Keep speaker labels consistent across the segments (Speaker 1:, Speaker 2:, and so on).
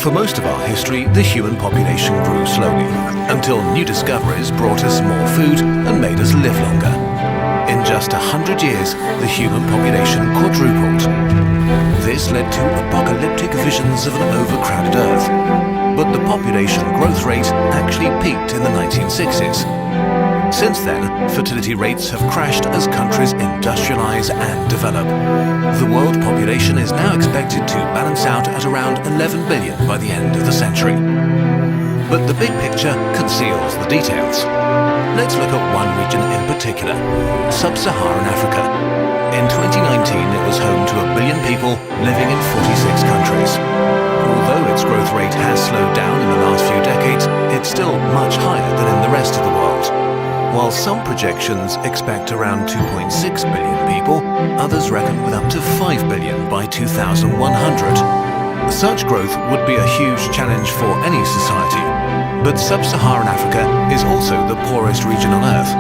Speaker 1: For most of our history, the human population grew slowly, until new discoveries brought us more food and made us live longer. In just 100 years, the human population quadrupled. This led to apocalyptic visions of an overcrowded Earth. But the population growth rate actually peaked in the 1960s. Since then, fertility rates have crashed as countries industrialize and develop. The world population is now expected to balance out at around 11 billion by the end of the century. But the big picture conceals the details. Let's look at one region in particular, Sub-Saharan Africa. In 2019, it was home to 1 billion people living in 46 countries. Although its growth rate has slowed down in the last few decades, it's still much higher than in the rest of the world. While some projections expect around 2.6 billion people, others reckon with up to 5 billion by 2100. Such growth would be a huge challenge for any society. But Sub-Saharan Africa is also the poorest region on Earth.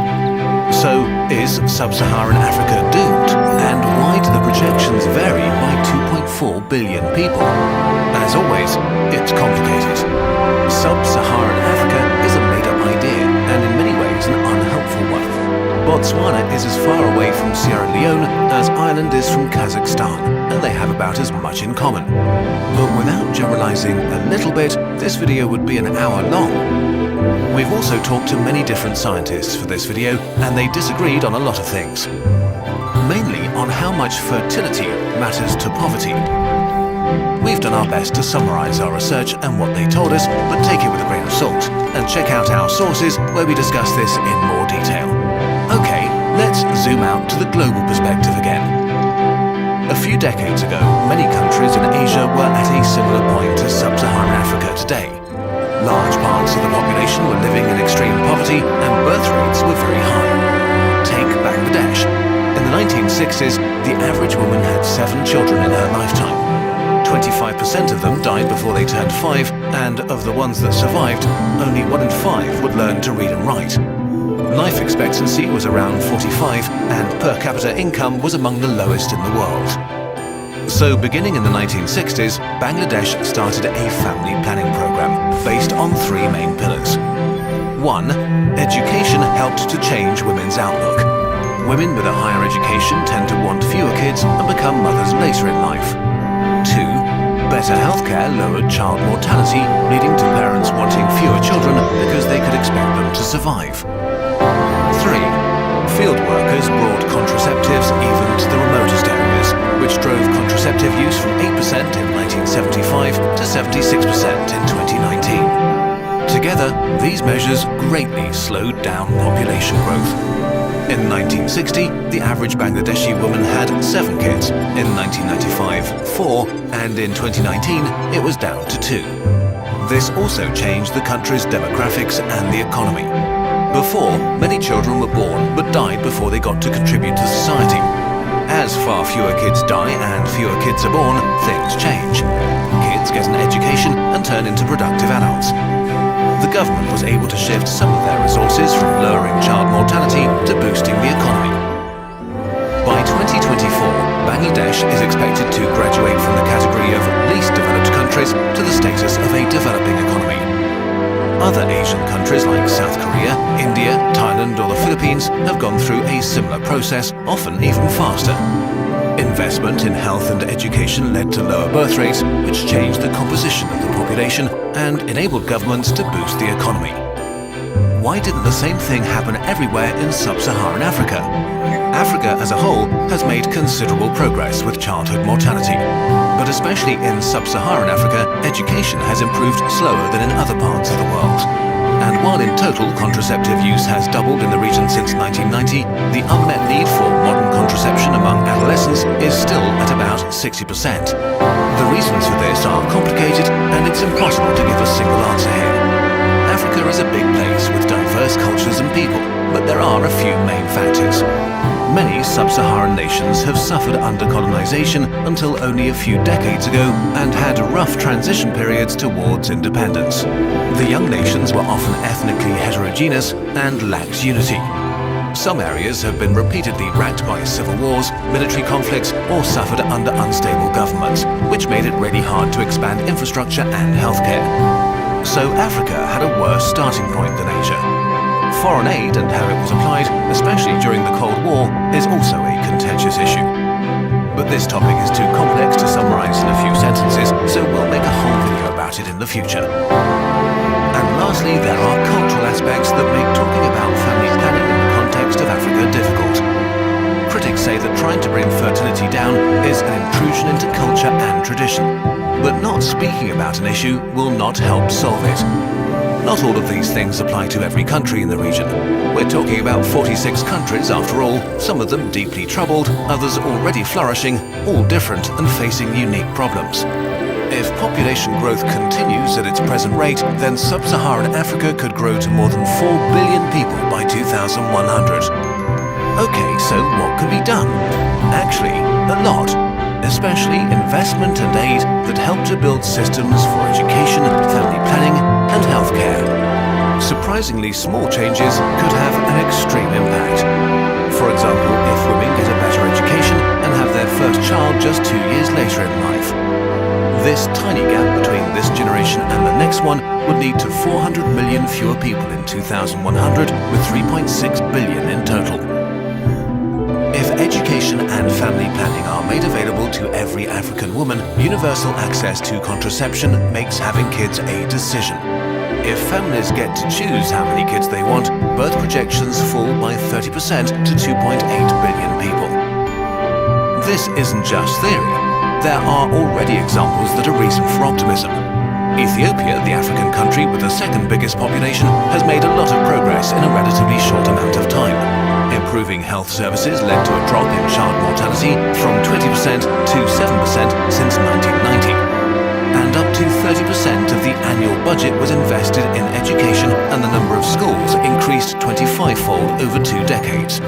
Speaker 1: So, is Sub-Saharan Africa doomed? And why do the projections vary by 2.4 billion people? As always, it's complicated. Sub-Saharan Africa is a made-up idea, and in many ways an unhelpful one. Botswana is as far away from Sierra Leone as Ireland is from Kazakhstan, and they have about as much in common. But without generalizing a little bit, this video would be an hour long. We've also talked to many different scientists for this video, and they disagreed on a lot of things. Mainly on how much fertility matters to poverty. We've done our best to summarize our research and what they told us, but take it with a grain of salt, and check out our sources where we discuss this in more detail. Okay, let's zoom out to the global perspective again. A few decades ago, many countries in Asia were at a similar point to Sub-Saharan Africa today. Large parts of the population were living in extreme poverty and birth rates were very high. Take Bangladesh. In the 1960s, the average woman had 7 children in her lifetime. 25% of them died before they turned 5, and of the ones that survived, only 1 in 5 would learn to read and write. Life expectancy was around 45, and per capita income was among the lowest in the world. So beginning in the 1960s, Bangladesh started a family planning program based on 3 main pillars. 1. Education helped to change women's outlook. Women with a higher education tend to want fewer kids and become mothers later in life. 2. Better healthcare lowered child mortality, leading to parents wanting fewer children because they could expect them to survive. 3. Field workers brought contraceptives even to the remotest areas, which drove contraceptive use from 8% in 1975 to 76% in 2019. Together, these measures greatly slowed down population growth. In 1960, the average Bangladeshi woman had 7 kids. In 1995, 4, and in 2019, it was down to 2. This also changed the country's demographics and the economy. Before, many children were born but died before they got to contribute to society. As far fewer kids die and fewer kids are born, things change. Kids get an education and turn into productive adults. The government was able to shift some of their resources from lowering child mortality to boosting the economy. By 2024, Bangladesh is expected to graduate from the category of least developed countries to the status of a developing economy. Other Asian countries like South Korea, India, Thailand or the Philippines have gone through a similar process, often even faster. Investment in health and education led to lower birth rates, which changed the composition of the population and enabled governments to boost the economy. Why didn't the same thing happen everywhere in Sub-Saharan Africa? Africa as a whole has made considerable progress with childhood mortality. But especially in Sub-Saharan Africa, education has improved slower than in other parts of the world. And while in total contraceptive use has doubled in the region since 1990, the unmet need for modern contraception among adolescents is still at about 60%. The reasons for this are complicated, and it's impossible to give a single answer here. Africa is a big place with diverse cultures and people, but there are a few main factors. Many sub-Saharan nations have suffered under colonization until only a few decades ago and had rough transition periods towards independence. The young nations were often ethnically heterogeneous and lacked unity. Some areas have been repeatedly racked by civil wars, military conflicts, or suffered under unstable governments, which made it really hard to expand infrastructure and healthcare. So Africa had a worse starting point than Asia. Foreign aid and how it was applied, especially during the Cold War, is also a contentious issue. But this topic is too complex to summarize in a few sentences, so we'll make a whole video about it in the future. And lastly, there are cultural aspects that make talking about family planning in the context of Africa difficult. Critics say that trying to bring fertility down is an intrusion into culture and tradition. But not speaking about an issue will not help solve it. Not all of these things apply to every country in the region. We're talking about 46 countries after all, some of them deeply troubled, others already flourishing, all different and facing unique problems. If population growth continues at its present rate, then sub-Saharan Africa could grow to more than 4 billion people by 2100. Okay, so what can be done? Actually, a lot. Especially investment and aid that help to build systems for education, family planning and healthcare. Surprisingly small changes could have an extreme impact. For example, if women get a better education and have their first child just 2 years later in life. This tiny gap between this generation and the next one would lead to 400 million fewer people in 2100 with 3.6 billion in total. If education and family planning are made available to every African woman, universal access to contraception makes having kids a decision. If families get to choose how many kids they want, birth projections fall by 30% to 2.8 billion people. This isn't just theory. There are already examples that are reason for optimism. Ethiopia, the African country with the second biggest population, has made a lot of progress in a relatively short amount of time. Improving health services led to a drop in child mortality from 20% to 7% since 1990. And up to 30% of the annual budget was invested in education, and the number of schools increased 25-fold over 2 decades.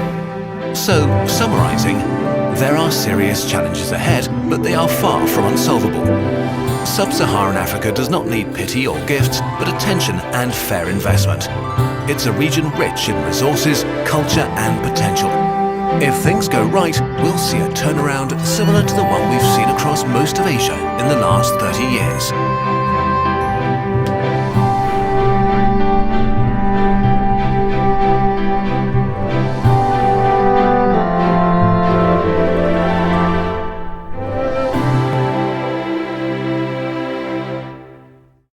Speaker 1: So, summarizing, there are serious challenges ahead, but they are far from unsolvable. Sub-Saharan Africa does not need pity or gifts, but attention and fair investment. It's a region rich in resources, culture and potential. If things go right, we'll see a turnaround similar to the one we've seen across most of Asia in the last 30 years.